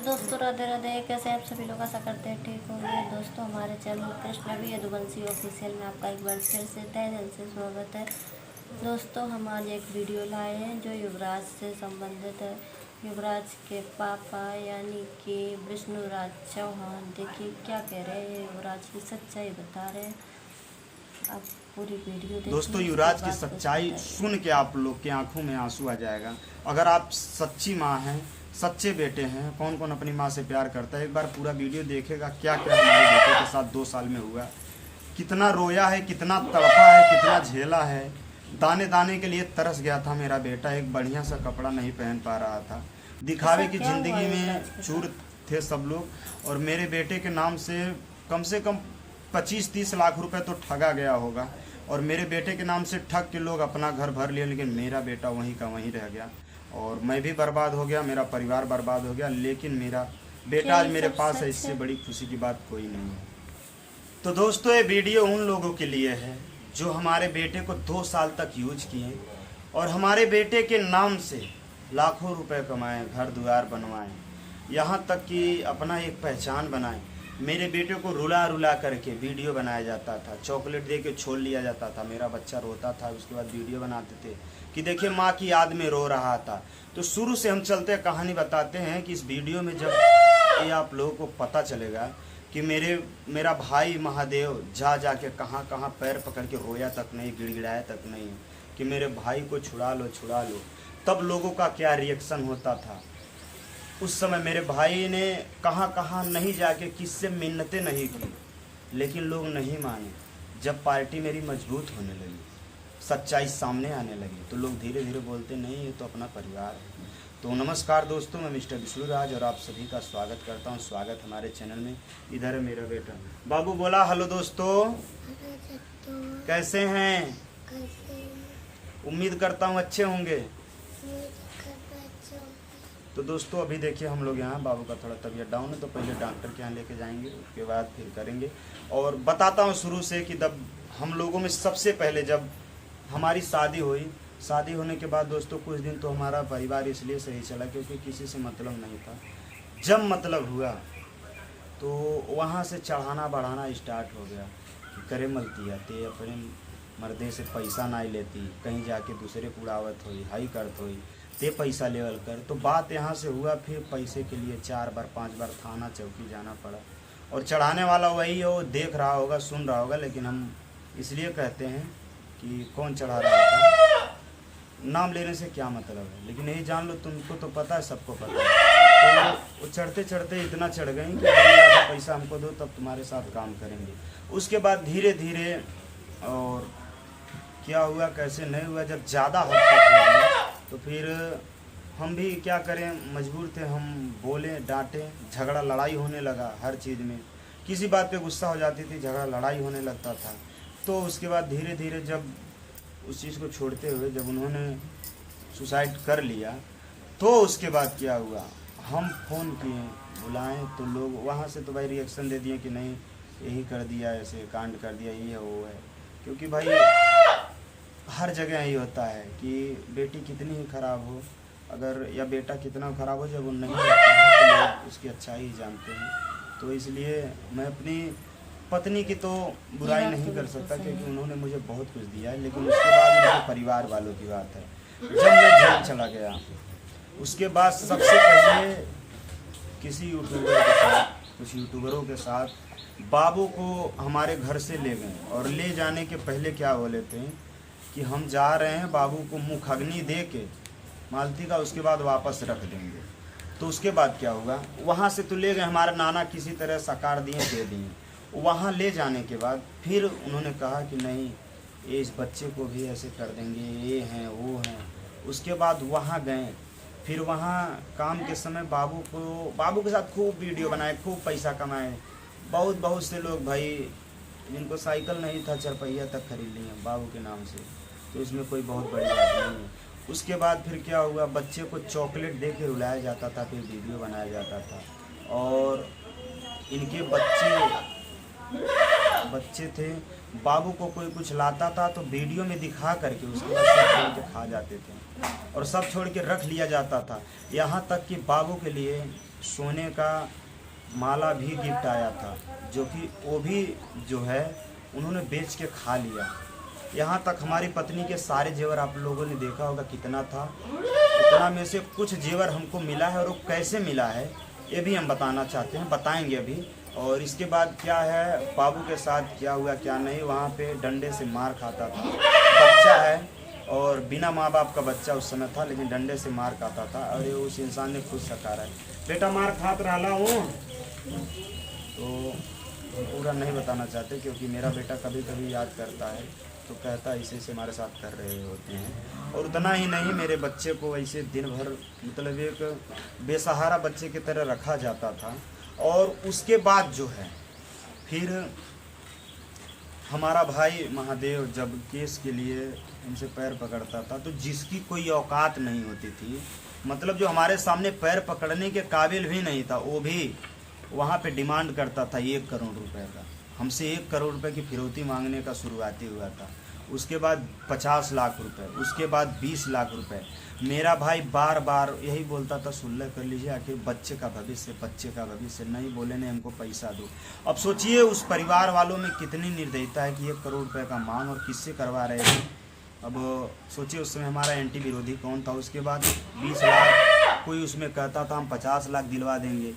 दोस्तों राधे राधे। कैसे आप सभी लोग आशा करते हैं ठीक होंगे। दोस्तों हमारे चैनल कृष्णवी यदुवंशी ऑफिशियल में आपका एक बार फिर से तहे दिल से स्वागत है। दोस्तों हम आज एक वीडियो लाए हैं जो युवराज से संबंधित है। युवराज के पापा यानी कि विष्णुराज चौहान देखिए क्या कह रहे हैं, युवराज की सच्चाई बता रहे हैं। आप पूरी वीडियो देखिए। दोस्तों युवराज की सच्चाई सुन के आप लोग के आंखों में आंसू आ जाएगा। अगर आप सच्ची माँ हैं, सच्चे बेटे हैं, कौन कौन अपनी माँ से प्यार करता है, एक बार पूरा वीडियो देखेगा क्या क्या हमारे बेटे के साथ 2 साल में हुआ, कितना रोया है, कितना तड़पा है, कितना झेला है। दाने दाने के लिए तरस गया था मेरा बेटा। एक बढ़िया सा कपड़ा नहीं पहन पा रहा था। दिखावे की जिंदगी में चूर थे सब लोग। और मेरे बेटे के नाम से कम 25-30 लाख रुपए तो ठगा गया होगा। और मेरे बेटे के नाम से ठग के लोग अपना घर भर लिए, लेकिन मेरा बेटा वहीं का वहीं रह गया। और मैं भी बर्बाद हो गया, मेरा परिवार बर्बाद हो गया, लेकिन मेरा बेटा आज मेरे पास है। इससे बड़ी खुशी की बात कोई नहीं है। तो दोस्तों ये वीडियो उन लोगों के लिए है जो हमारे बेटे को 2 साल तक यूज किए और हमारे बेटे के नाम से लाखों रुपए कमाएं, घर द्वार बनवाएं, यहाँ तक कि अपना एक पहचान बनाएं। मेरे बेटे को रुला रुला करके वीडियो बनाया जाता था, चॉकलेट दे के छोड़ लिया जाता था। मेरा बच्चा रोता था, उसके बाद वीडियो बनाते थे कि देखिए माँ की याद में रो रहा था। तो शुरू से हम चलते कहानी बताते हैं कि इस वीडियो में जब ये आप लोगों को पता चलेगा कि मेरा भाई महादेव जा के कहाँ कहाँ पैर पकड़ के रोया तक नहीं, गिड़गिड़ाया तक नहीं कि मेरे भाई को छुड़ा लो, तब लोगों का क्या रिएक्शन होता था। उस समय मेरे भाई ने कहाँ कहाँ नहीं जाके किससे मिन्नतें नहीं की, लेकिन लोग नहीं माने। जब पार्टी मेरी मजबूत होने लगी, सच्चाई सामने आने लगी, तो लोग धीरे धीरे बोलते नहीं ये तो अपना परिवार है। तो नमस्कार दोस्तों, मैं मिस्टर विष्णुराज और आप सभी का स्वागत करता हूं। स्वागत हमारे चैनल में। इधर है मेरा बेटा बाबू। बोला हेलो दोस्तों, कैसे हैं? उम्मीद करता हूं अच्छे होंगे। तो दोस्तों अभी देखिए हम लोग यहाँ, बाबू का थोड़ा तबीयत डाउन है तो पहले डॉक्टर के यहाँ लेके जाएंगे, उसके बाद फिर करेंगे। और बताता हूँ शुरू से कि जब हम लोगों में सबसे पहले जब हमारी शादी हुई, शादी होने के बाद दोस्तों कुछ दिन तो हमारा परिवार इसलिए सही चला क्योंकि किसी से मतलब नहीं था। जब मतलब हुआ तो वहाँ से चढ़ाना बढ़ाना स्टार्ट हो गया कि करे मलती ते अपने मर्दे से पैसा ना लेती, कहीं जाके दूसरे कुड़ावत हुई, हाई करत हुई ते पैसा लेवल कर। तो बात यहाँ से हुआ, फिर पैसे के लिए 4 बार 5 बार थाना चौकी जाना पड़ा। और चढ़ाने वाला वही है, वो देख रहा होगा, सुन रहा होगा, लेकिन हम इसलिए कहते हैं कि कौन चढ़ा रहा था, नाम लेने से क्या मतलब है, लेकिन यही जान लो, तुमको तो पता है, सबको पता है। तो वो चढ़ते चढ़ते इतना चढ़ गई कि ज़्यादा पैसा हमको दो तब तुम्हारे साथ काम करेंगे। उसके बाद धीरे धीरे और क्या हुआ कैसे नहीं हुआ, जब ज़्यादा हद तक हो गया तो फिर हम भी क्या करें, मजबूर थे। हम बोले, डांटे, झगड़ा लड़ाई होने लगा। हर चीज़ में किसी बात पे गुस्सा हो जाती थी, झगड़ा लड़ाई होने लगता था। तो उसके बाद धीरे धीरे जब उस चीज़ को छोड़ते हुए जब उन्होंने सुसाइड कर लिया, तो उसके बाद क्या हुआ, हम फ़ोन किए, बुलाएं, तो लोग वहाँ से तो भाई रिएक्शन दे दिए कि नहीं यही कर दिया, ऐसे कांड कर दिया, ये है वो है। क्योंकि भाई हर जगह यही होता है कि बेटी कितनी ही ख़राब हो, अगर या बेटा कितना ख़राब हो, जब वो नहीं होता है तो लोग उसकी अच्छाई ही जानते हैं। तो इसलिए मैं अपनी पत्नी की तो बुराई नहीं कर सकता क्योंकि उन्होंने मुझे बहुत कुछ दिया है, लेकिन उसके बाद मेरे परिवार वालों की बात है। जब मैं जेल चला गया, उसके बाद सबसे पहले किसी यूट्यूबर के साथ, कुछ यूट्यूबरों के साथ बाबू को हमारे घर से ले गए। और ले जाने के पहले क्या बोले थे कि हम जा रहे हैं, बाबू को मुखाग्नि दे के मालती का, उसके बाद वापस रख देंगे। तो उसके बाद क्या हुआ, वहाँ से तो ले गए, हमारा नाना किसी तरह साकार दिए, दे दिए। वहाँ ले जाने के बाद फिर उन्होंने कहा कि नहीं ये इस बच्चे को भी ऐसे कर देंगे, ये हैं वो हैं। उसके बाद वहाँ गए, फिर वहाँ काम के समय बाबू के साथ खूब वीडियो बनाए, खूब पैसा कमाए। बहुत से लोग भाई जिनको साइकिल नहीं था 4 पहिया तक खरीद लिए बाबू के नाम से, तो इसमें कोई बहुत बड़ी बात नहीं है। उसके बाद फिर क्या हुआ, बच्चे को चॉकलेट दे के रुलाया जाता था, फिर वीडियो बनाया जाता था। और इनके बच्चे थे, बाबू को कोई कुछ लाता था तो वीडियो में दिखा करके उसके बाद सब छोड़ के खा जाते थे और सब छोड़ के रख लिया जाता था। यहाँ तक कि बाबू के लिए सोने का माला भी गिफ्ट आया था, जो कि वो भी जो है उन्होंने बेच के खा लिया। यहाँ तक हमारी पत्नी के सारे जेवर आप लोगों ने देखा होगा कितना था, उतना में से कुछ जेवर हमको मिला है, और वो कैसे मिला है ये भी हम बताना चाहते हैं, बताएंगे अभी। और इसके बाद क्या है, बाबू के साथ क्या हुआ क्या नहीं, वहाँ पे डंडे से मार खाता था, बच्चा है और बिना माँ बाप का बच्चा उस समय था, लेकिन डंडे से मार खाता था, और ये उस इंसान ने खुद सकारा है। बेटा मार खात रहा हूँ, तो पूरा नहीं बताना चाहते क्योंकि मेरा बेटा कभी कभी याद करता है तो कहता है ऐसे हमारे साथ कर रहे होते हैं। और उतना ही नहीं, मेरे बच्चे को ऐसे दिन भर मतलब एक बेसहारा बच्चे की तरह रखा जाता था। और उसके बाद जो है फिर हमारा भाई महादेव जब केस के लिए उनसे पैर पकड़ता था, तो जिसकी कोई औकात नहीं होती थी, मतलब जो हमारे सामने पैर पकड़ने के काबिल भी नहीं था, वो भी वहाँ पे डिमांड करता था 1 करोड़ रुपए का। हमसे 1 करोड़ रुपए की फिरौती मांगने का शुरुआती हुआ था। उसके बाद 50 लाख रुपए, उसके बाद 20 लाख रुपए। मेरा भाई बार बार यही बोलता था, सुलह कर लीजिए, आखिर बच्चे का भविष्य नहीं बोले नहीं हमको पैसा दो। अब सोचिए उस परिवार वालों में कितनी निर्दयता है कि 1 करोड़ रुपए का मांग, और किससे करवा रहे थे। अब सोचिए उस समय हमारा एंटी विरोधी कौन था। उसके बाद 20 लाख, कोई उसमें कहता था हम 50 लाख दिलवा देंगे,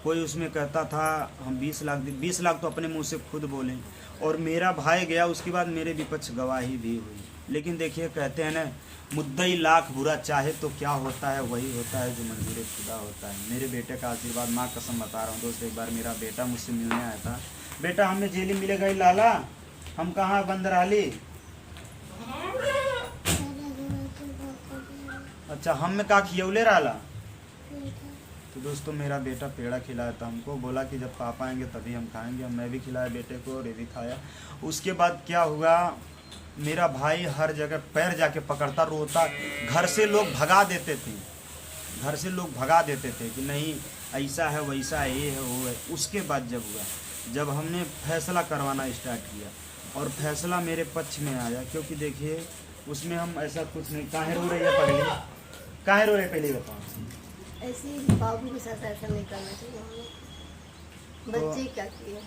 कोई उसमें कहता था हम 20 लाख तो अपने मुंह से खुद बोलें। और मेरा भाई गया, उसके बाद मेरे विपक्ष गवाही भी हुई। लेकिन देखिए कहते हैं ना, मुद्दई लाख बुरा चाहे तो क्या होता है, वही होता है जो मंजूर खुदा होता है। मेरे बेटे का आशीर्वाद, माँ कसम बता रहा हूँ दोस्त, एक बार मेरा बेटा मुझसे मिलने आया था। बेटा हमें जेली मिले गई लाला, हम कहाँ बंद रही। अच्छा हम में का खियौले रहा। तो दोस्तों मेरा बेटा पेड़ा खिलाया था हमको, बोला कि जब पापा आएंगे तभी हम खाएंगे। मैं भी खिलाया बेटे को और ये भी खाया। उसके बाद क्या हुआ, मेरा भाई हर जगह पैर जाके पकड़ता, रोता। घर से लोग भगा देते थे कि नहीं ऐसा है वैसा है, ये है वो है। उसके बाद जब हमने फैसला करवाना स्टार्ट किया और फैसला मेरे पक्ष में आया, क्योंकि देखिए उसमें हम ऐसा कुछ नहीं। काहे रो रही है पगली, काहे रो रहे पहले बताओ। ऐसे बाबू के साथ ऐसा नहीं करना चाहिए हमें। बच्चे क्या किए।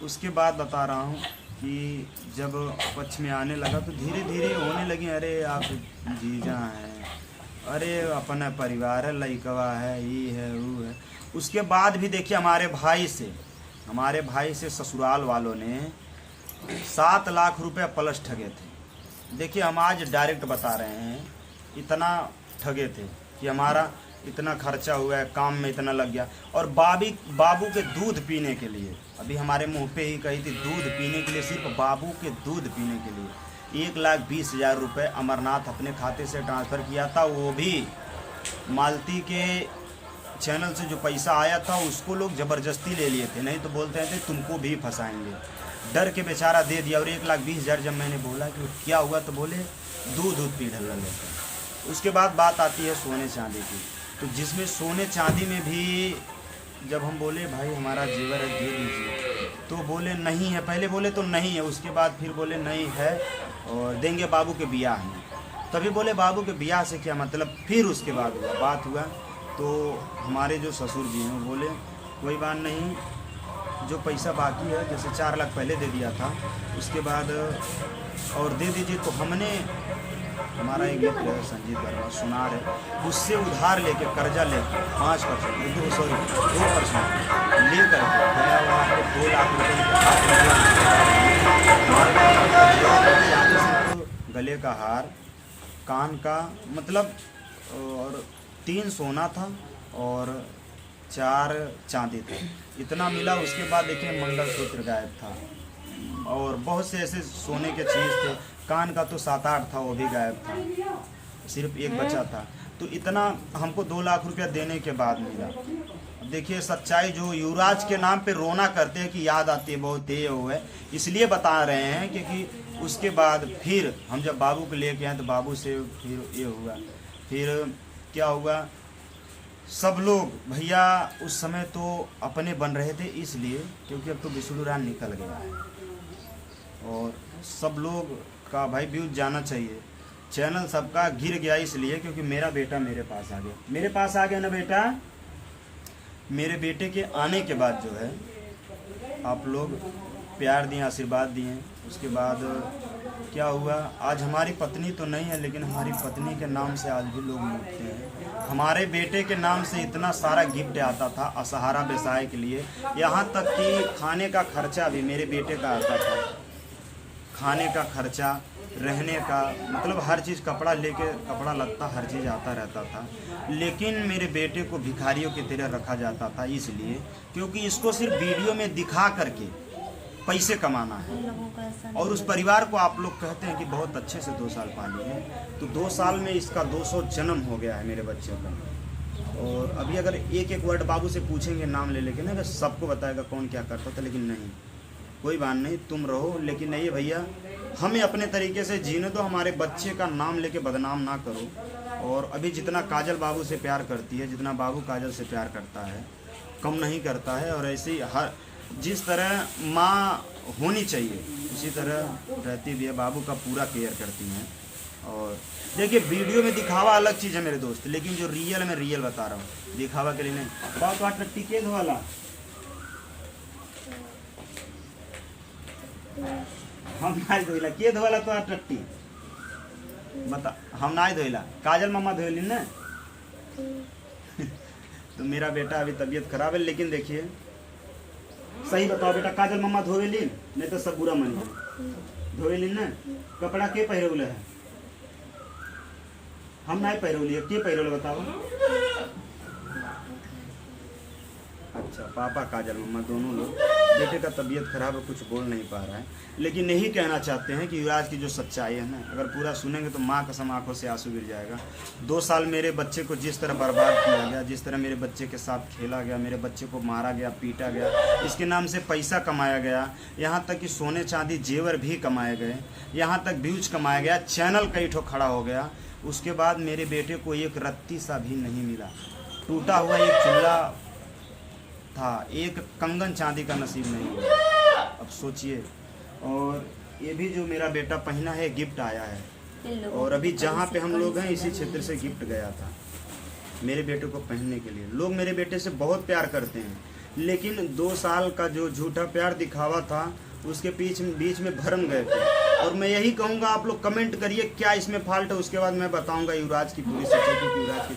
उसके बाद बता रहा हूँ कि जब पक्ष में आने लगा तो धीरे धीरे होने लगी, अरे आप जीजा हैं, अरे अपना परिवार है, लइकवा है, ये है वो है। उसके बाद भी देखिए हमारे भाई से ससुराल वालों ने 7 लाख रुपए प्लस ठगे थे। देखिए हम आज डायरेक्ट बता रहे हैं, इतना ठगे थे कि हमारा इतना खर्चा हुआ है, काम में इतना लग गया। और बाबू के दूध पीने के लिए, अभी हमारे मुंह पे ही कही थी, दूध पीने के लिए, सिर्फ बाबू के दूध पीने के लिए 1,20,000 रुपये अमरनाथ अपने खाते से ट्रांसफ़र किया था। वो भी मालती के चैनल से जो पैसा आया था उसको लोग ज़बरदस्ती ले लिए थे, नहीं तो बोलते थे तुमको भी फंसाएंगे। डर के बेचारा दे दिया। और 1,20,000 जब मैंने बोला कि क्या हुआ तो बोले दूध पी ढल लेते। उसके बाद बात आती है सोने चांदी की, तो जिसमें सोने चांदी में भी जब हम बोले भाई हमारा जेवर है दे दीजिए, तो बोले नहीं है। पहले बोले तो नहीं है, उसके बाद फिर बोले नहीं है और देंगे बाबू के ब्याह में। तभी बोले बाबू के ब्याह से क्या मतलब। फिर उसके बाद बात हुआ तो हमारे जो ससुर जी हैं वो बोले कोई बात नहीं, जो पैसा बाकी है, जैसे 4 लाख पहले दे दिया था, उसके बाद और दे दीजिए। तो हमने, हमारा एक मित्र है संजीत वर्मा सुनार है, उससे उधार लेके कर्जा लेके 5% 2% ले करके गया हुआ है 2 लाख रुपये। गले का हार, कान का मतलब, और 3 सोना था और 4 चांदी था, इतना मिला। उसके बाद देखिए मंगलसूत्र गायब था और बहुत से ऐसे सोने के चीज़ थे। कान का तो 7-8 था, वो भी गायब था, सिर्फ एक बचा था। तो इतना हमको 2 लाख रुपया देने के बाद मिला। देखिए सच्चाई, जो युवराज के नाम पे रोना करते हैं कि याद आती है बहुत, ये वो है, इसलिए बता रहे हैं क्योंकि उसके बाद फिर हम जब बाबू को लेके आए तो बाबू से फिर ये हुआ। फिर क्या हुआ, सब लोग भैया उस समय तो अपने बन रहे थे, इसलिए क्योंकि अब तो विष्णुराम निकल गया है और सब लोग का भाई व्यूज जाना चाहिए। चैनल सबका गिर गया इसलिए क्योंकि मेरा बेटा मेरे पास आ गया ना बेटा। मेरे बेटे के आने के बाद जो है आप लोग प्यार दिए, आशीर्वाद दिए, उसके बाद क्या हुआ, आज हमारी पत्नी तो नहीं है लेकिन हमारी पत्नी के नाम से आज भी लोग लूटते हैं। हमारे बेटे के नाम से इतना सारा गिफ्ट आता था असहारा व्यवसाय के लिए, यहाँ तक कि खाने का खर्चा भी मेरे बेटे का आता था, खाने का खर्चा, रहने का, मतलब हर चीज़, कपड़ा लेके, कपड़ा लगता हर चीज़ आता रहता था। लेकिन मेरे बेटे को भिखारियों की तरह रखा जाता था, इसलिए क्योंकि इसको सिर्फ वीडियो में दिखा करके पैसे कमाना है। और उस परिवार को आप लोग कहते हैं कि बहुत अच्छे से 2 साल पाली है, तो 2 साल में इसका 200 जन्म हो गया है मेरे बच्चे का। और अभी अगर एक एक वर्ड बाबू से पूछेंगे नाम ले लेके ना, सबको बताएगा कौन क्या करता था, लेकिन नहीं, कोई बात नहीं, तुम रहो, लेकिन नहीं भैया, हमें अपने तरीके से जीने दो, हमारे बच्चे का नाम लेके बदनाम ना करो। और अभी जितना काजल बाबू से प्यार करती है, जितना बाबू काजल से प्यार करता है, कम नहीं करता है। और ऐसे ही हर जिस तरह माँ होनी चाहिए उसी तरह रहती भी है, बाबू का पूरा केयर करती हैं। और देखिए, वीडियो में दिखावा अलग चीज़ है मेरे दोस्त, लेकिन जो रियल में रियल बता रहा हूँ, दिखावा के लिए नहीं। बात टट्टी के वाला हम नाई धोइला के धोला तो टट्टी बता, हम नाई धोइला, काजल मामा धोली ना। तो मेरा बेटा अभी तबीयत खराब है, लेकिन देखिए, सही बताओ बेटा, काजल मामा धोवेली नहीं तो सब बुरा मन धोवेली ना। कपड़ा के पहरौले है, हम नहीं पहरौली, के पहरौले बताओ। अच्छा, पापा काजल मम्मा दोनों लोग। बेटे का तबीयत खराब है, कुछ बोल नहीं पा रहा है, लेकिन यही कहना चाहते हैं कि युवराज की जो सच्चाई है ना, अगर पूरा सुनेंगे तो माँ कसम आंखों से आंसू गिर जाएगा। 2 साल मेरे बच्चे को जिस तरह बर्बाद किया गया, जिस तरह मेरे बच्चे के साथ खेला गया, मेरे बच्चे को मारा गया, पीटा गया, इसके नाम से पैसा कमाया गया, यहाँ तक कि सोने चांदी जेवर भी कमाए गए, यहाँ तक व्यूज कमाया गया, चैनल कई ठो खड़ा हो गया। उसके बाद मेरे बेटे को एक रत्ती सा भी नहीं मिला, टूटा हुआ एक चूल्हा था, एक कंगन चांदी का नसीब नहीं हुआ। अब सोचिए, और ये भी जो मेरा बेटा पहना है गिफ्ट आया है, और अभी जहाँ पे हम लोग हैं इसी क्षेत्र से गिफ्ट गया था मेरे बेटे को पहनने के लिए। लोग मेरे बेटे से बहुत प्यार करते हैं, लेकिन 2 साल का जो झूठा प्यार दिखावा था उसके बीच में भरम गए थे। और मैं यही कहूँगा, आप लोग कमेंट करिए क्या इसमें फॉल्ट है, उसके बाद मैं बताऊँगा युवराज की पूरी सच्चाई, क्योंकि युवराज की